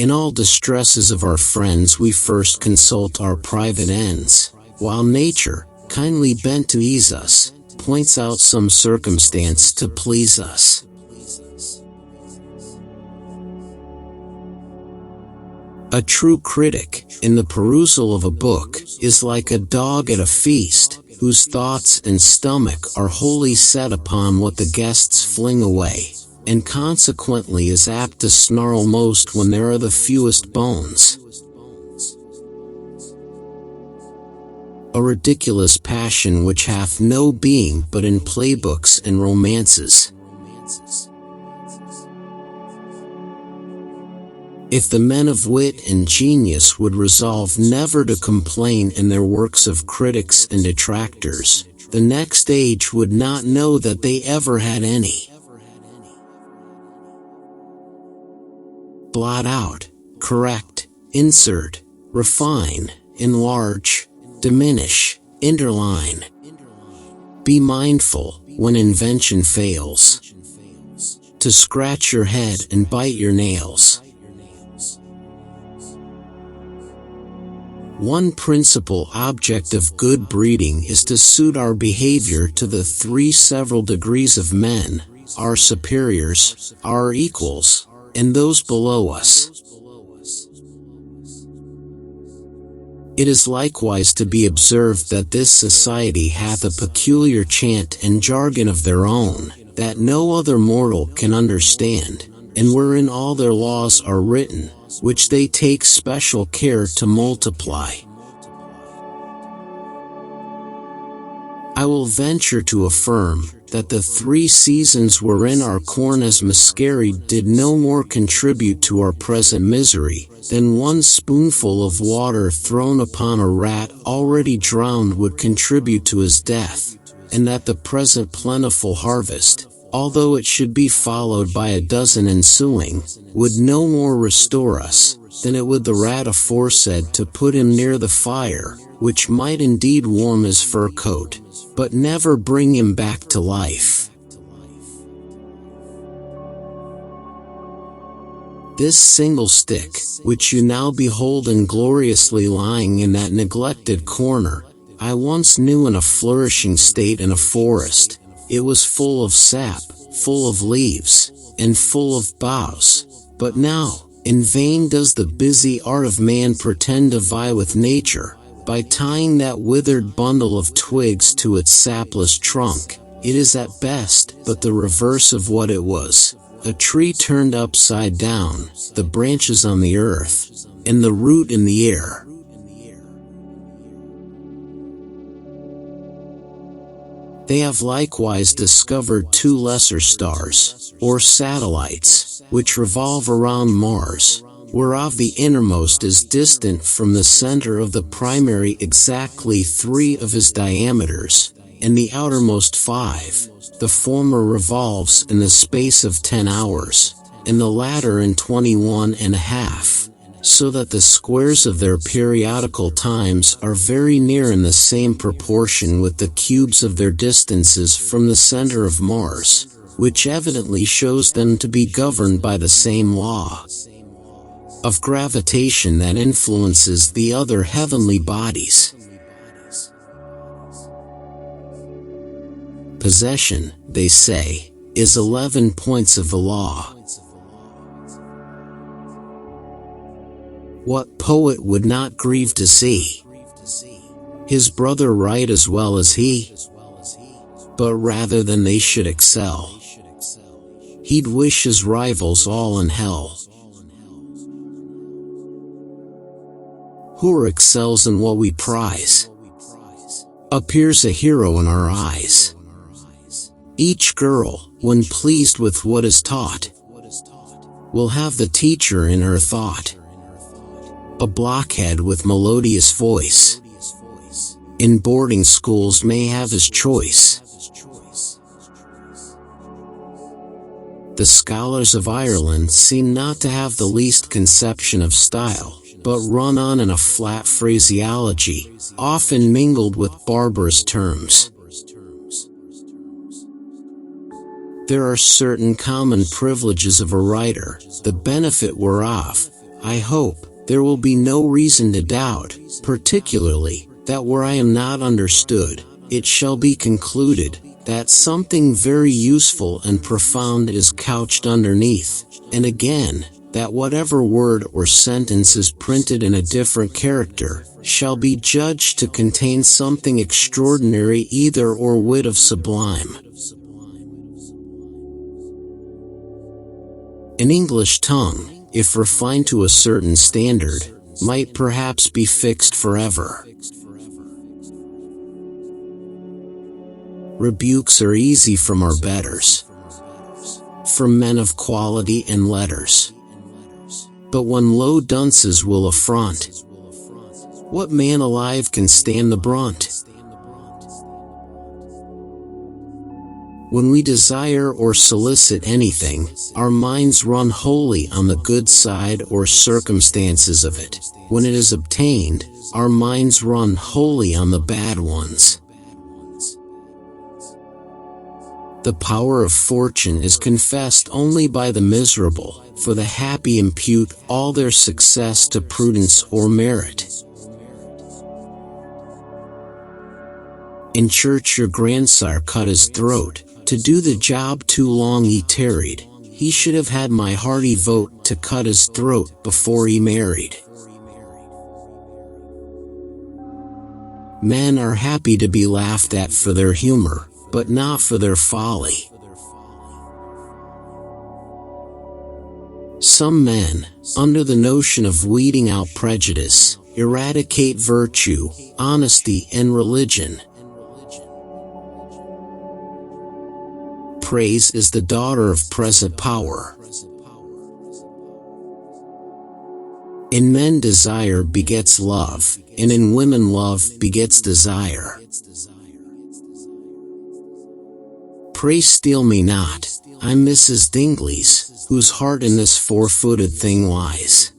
In all distresses of our friends we first consult our private ends, while nature, kindly bent to ease us, points out some circumstance to please us. A true critic, in the perusal of a book, is like a dog at a feast, whose thoughts and stomach are wholly set upon what the guests fling away, and consequently is apt to snarl most when there are the fewest bones. A ridiculous passion which hath no being but in playbooks and romances. If the men of wit and genius would resolve never to complain in their works of critics and detractors, the next age would not know that they ever had any. Blot out, correct, insert, refine, enlarge, diminish, interline. Be mindful, when invention fails, to scratch your head and bite your nails. One principal object of good breeding is to suit our behavior to the three several degrees of men, our superiors, our equals, and those below us. It is likewise to be observed that this society hath a peculiar chant and jargon of their own, that no other mortal can understand, and wherein all their laws are written, which they take special care to multiply. I will venture to affirm that the 3 seasons wherein our cornes miscarried did no more contribute to our present misery than one spoonful of water thrown upon a rat already drowned would contribute to his death, and that the present plentiful harvest, although it should be followed by a dozen ensuing, would no more restore us, than it would the rat aforesaid to put him near the fire, which might indeed warm his fur coat, but never bring him back to life. This single stick, which you now behold ingloriously lying in that neglected corner, I once knew in a flourishing state in a forest. It was full of sap, full of leaves, and full of boughs. But now, in vain does the busy art of man pretend to vie with nature. By tying that withered bundle of twigs to its sapless trunk, it is at best but the reverse of what it was. A tree turned upside down, the branches on the earth, and the root in the air. They have likewise discovered 2 lesser stars, or satellites, which revolve around Mars, whereof the innermost is distant from the center of the primary exactly 3 of his diameters, and the outermost 5. The former revolves in the space of 10 hours, and the latter in 21½ so that the squares of their periodical times are very near in the same proportion with the cubes of their distances from the center of Mars, which evidently shows them to be governed by the same law of gravitation that influences the other heavenly bodies. Possession, they say, is 11 points of the law. What poet would not grieve to see his brother write as well as he? But rather than they should excel, he'd wish his rivals all in hell. Who excels in what we prize appears a hero in our eyes. Each girl, when pleased with what is taught, will have the teacher in her thought. A blockhead with melodious voice in boarding schools may have his choice. The scholars of Ireland seem not to have the least conception of style, but run on in a flat phraseology, often mingled with barbarous terms. There are certain common privileges of a writer, the benefit whereof, I hope there will be no reason to doubt, particularly that where I am not understood, it shall be concluded that something very useful and profound is couched underneath, and again, that whatever word or sentence is printed in a different character shall be judged to contain something extraordinary either or wit of sublime. An English tongue, if refined to a certain standard, might perhaps be fixed forever. Rebukes are easy from our betters, from men of quality and letters. But when low dunces will affront, what man alive can stand the brunt? When we desire or solicit anything, our minds run wholly on the good side or circumstances of it. When it is obtained, our minds run wholly on the bad ones. The power of fortune is confessed only by the miserable, for the happy impute all their success to prudence or merit. In church your grandsire cut his throat, to do the job too long he tarried. He should have had my hearty vote to cut his throat before he married. Men are happy to be laughed at for their humor, but not for their folly. Some men, under the notion of weeding out prejudice, eradicate virtue, honesty, and religion. Praise is the daughter of present power. In men desire begets love, and in women love begets desire. Pray steal me not, I'm Mrs. Dingley's, whose heart in this four-footed thing lies.